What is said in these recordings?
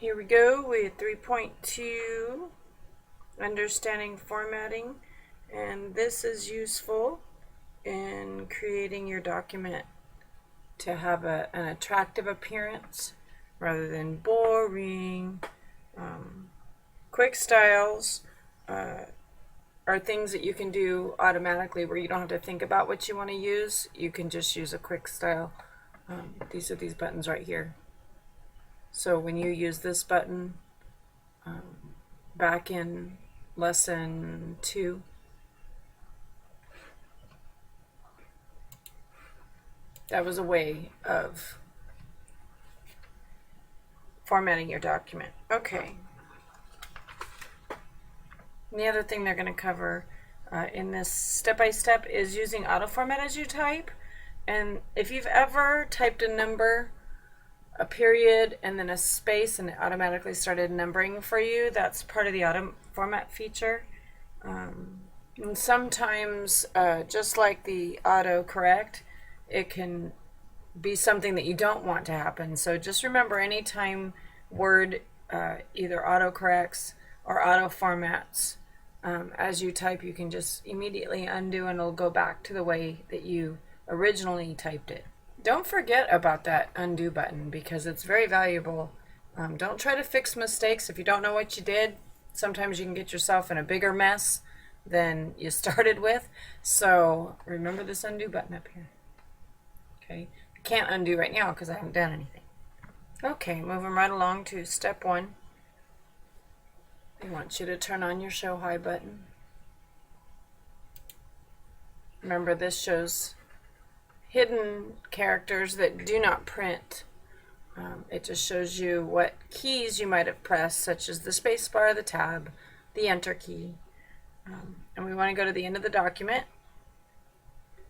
Here we go with 3.2, understanding formatting, and this is useful in creating your document to have an attractive appearance rather than boring. Quick styles are things that you can do automatically where you don't have to think about what you want to use. You can just use a quick style. These are these buttons right here. So when you use this button back in lesson 2, that was a way of formatting your document. Okay. And the other thing they're going to cover in this step-by-step is using auto format as you type. And if you've ever typed a number, a period, and then a space, and it automatically started numbering for you, that's part of the auto format feature. And sometimes, just like the auto correct, it can be something that you don't want to happen. So just remember, anytime Word either auto corrects or auto formats as you type, you can just immediately undo and it'll go back to the way that you originally typed it. Don't forget about that undo button because it's very valuable. Don't try to fix mistakes if you don't know what you did. Sometimes you can get yourself in a bigger mess than you started with. So remember this undo button up here. Okay, I can't undo right now because I haven't done anything. Okay, moving right along to step 1. They want you to turn on your show high button. Remember, this shows hidden characters that do not print. It just shows you what keys you might have pressed, such as the space bar, the tab, the enter key. And we want to go to the end of the document.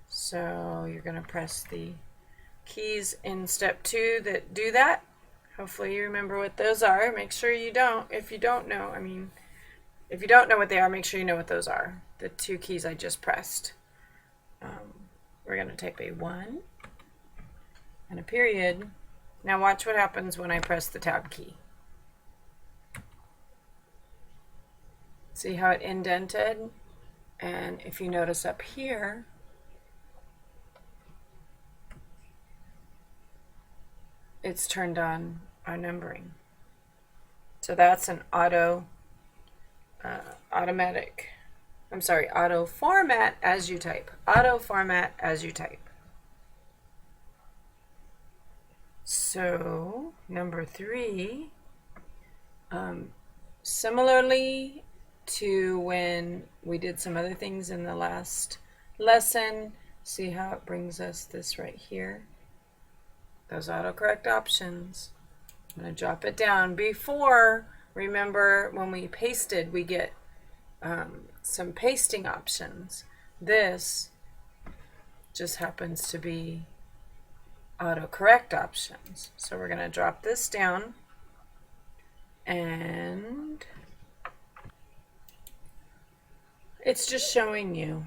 So you're going to press the keys in step 2 that do that. Hopefully you remember what those are. Make sure you don't. If you don't know, if you don't know what they are, make sure you know what those are. The 2 keys I just pressed. We're going to type a 1 and a period. Now watch what happens when I press the tab key. See how it indented? And if you notice up here, it's turned on our numbering. So that's an auto format as you type. Auto format as you type. So number 3, similarly to when we did some other things in the last lesson, see how it brings us this right here. Those autocorrect options. I'm going to drop it down. Before, remember when we pasted, we get some pasting options. This just happens to be autocorrect options. So we're going to drop this down, and it's just showing you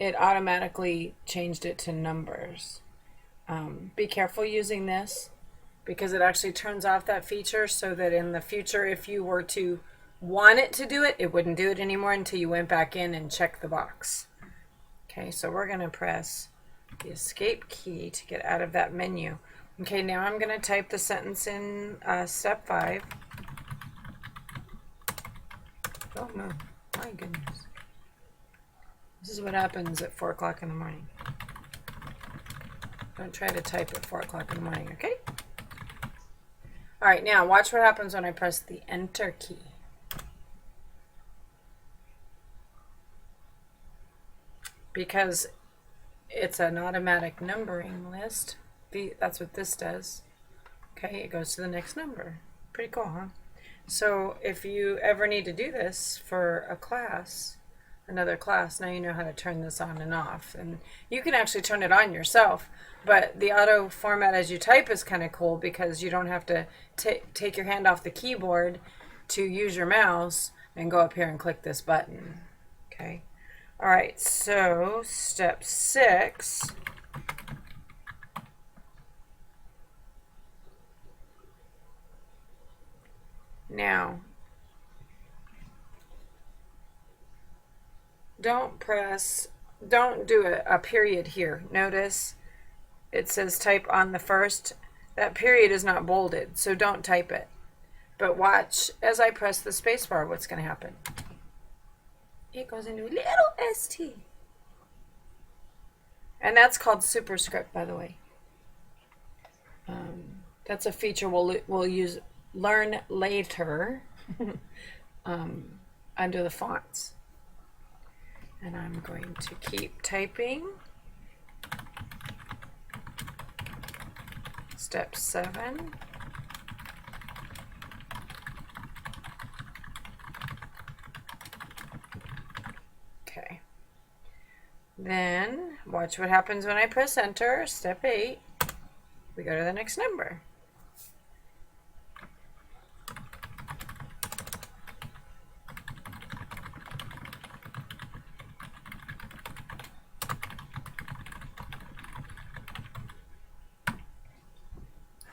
it automatically changed it to numbers. Be careful using this because it actually turns off that feature so that in the future, if you were to want it to do it, it wouldn't do it anymore until you went back in and checked the box. Okay, so we're going to press the escape key to get out of that menu. Okay, now I'm going to type the sentence in step 5. Oh no, my goodness. This is what happens at 4 o'clock in the morning. Don't try to type at 4 o'clock in the morning, okay? All right, now watch what happens when I press the enter key. Because it's an automatic numbering list, that's what this does. Okay, it goes to the next number. Pretty cool, huh? So if you ever need to do this for a class, another class, now you know how to turn this on and off. And you can actually turn it on yourself, but the auto format as you type is kind of cool because you don't have to take your hand off the keyboard to use your mouse and go up here and click this button. Okay. All right, so step 6. Now, don't do a period here. Notice it says type on the first. That period is not bolded, so don't type it. But watch as I press the space bar, what's going to happen. It goes into a little ST. And that's called superscript, by the way. That's a feature we'll learn later under the fonts. And I'm going to keep typing. Step 7. Okay. Then watch what happens when I press enter. Step 8. We go to the next number.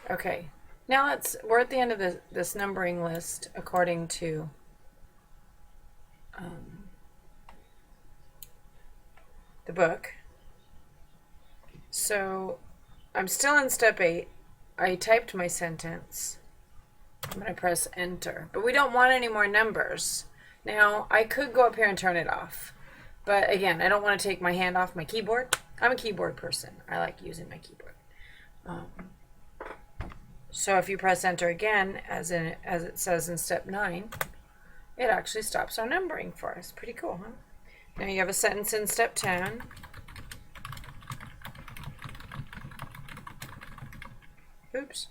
Okay, now we're at the end of this numbering list according to the book. So I'm still in step 8. I typed my sentence. I'm going to press enter. But we don't want any more numbers. Now, I could go up here and turn it off. But again, I don't want to take my hand off my keyboard. I'm a keyboard person. I like using my keyboard. So if you press enter again, as it says in step 9, it actually stops our numbering for us. Pretty cool, huh? Now you have a sentence in step 10. Oops.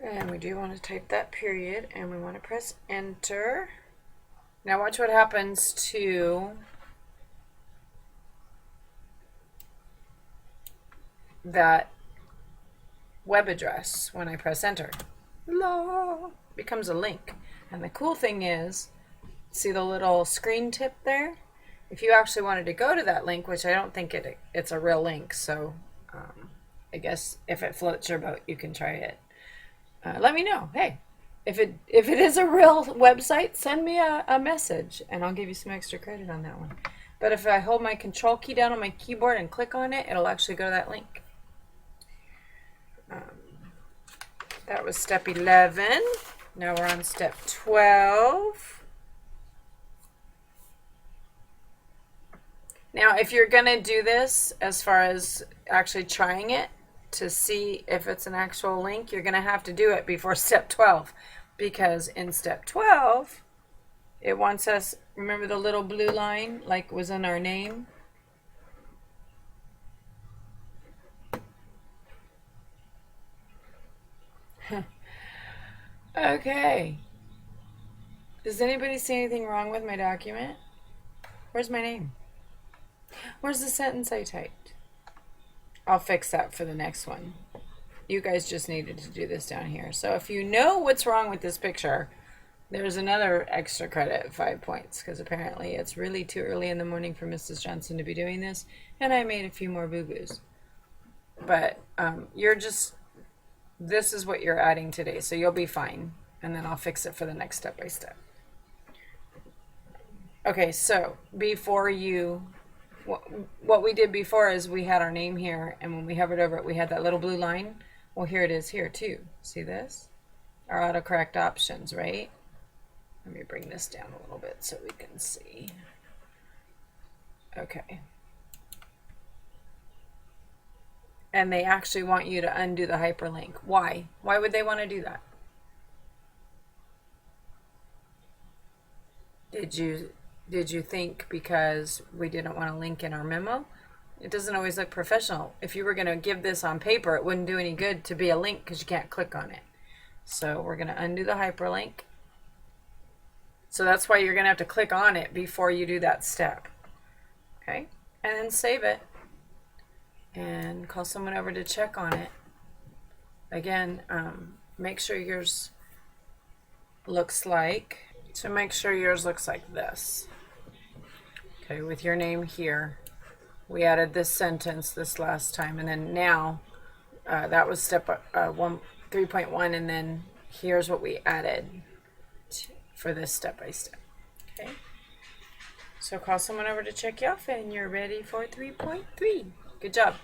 And we do want to type that period, and we want to press enter. Now watch what happens to that web address when I press enter. It becomes a link. And the cool thing is, see the little screen tip there? If you actually wanted to go to that link, which I don't think it's a real link, so I guess if it floats your boat, you can try it. Let me know. Hey, if it is a real website, send me a message, and I'll give you some extra credit on that one. But if I hold my control key down on my keyboard and click on it, it'll actually go to that link. That was step 11. Now we're on step 12. Now, if you're going to do this, as far as actually trying it to see if it's an actual link, you're going to have to do it before step 12. Because in step 12, it wants us, remember the little blue line like was in our name? Okay. Does anybody see anything wrong with my document? Where's my name? Where's the sentence I typed? I'll fix that for the next one. You guys just needed to do this down here. So if you know what's wrong with this picture, there's another extra credit, 5 points, because apparently it's really too early in the morning for Mrs. Johnson to be doing this, and I made a few more boo-boos. But this is what you're adding today, so you'll be fine, and then I'll fix it for the next step by step. Okay, so what we did before is we had our name here, and when we hovered over it, we had that little blue line. Well, here it is here too. See this? Our autocorrect options, right? Let me bring this down a little bit so we can see. Okay. And they actually want you to undo the hyperlink. Why? Why would they want to do that? Did you think because we didn't want to link in our memo? It doesn't always look professional. If you were going to give this on paper, it wouldn't do any good to be a link because you can't click on it. So we're going to undo the hyperlink. So that's why you're going to have to click on it before you do that step. Okay? And then save it. And call someone over to check on it. Again, make sure yours looks like this. Okay, with your name here. We added this sentence this last time, and then now that was step 3.1, and then here's what we added for this step by step. Okay, so call someone over to check you off, and you're ready for 3.3. Good job.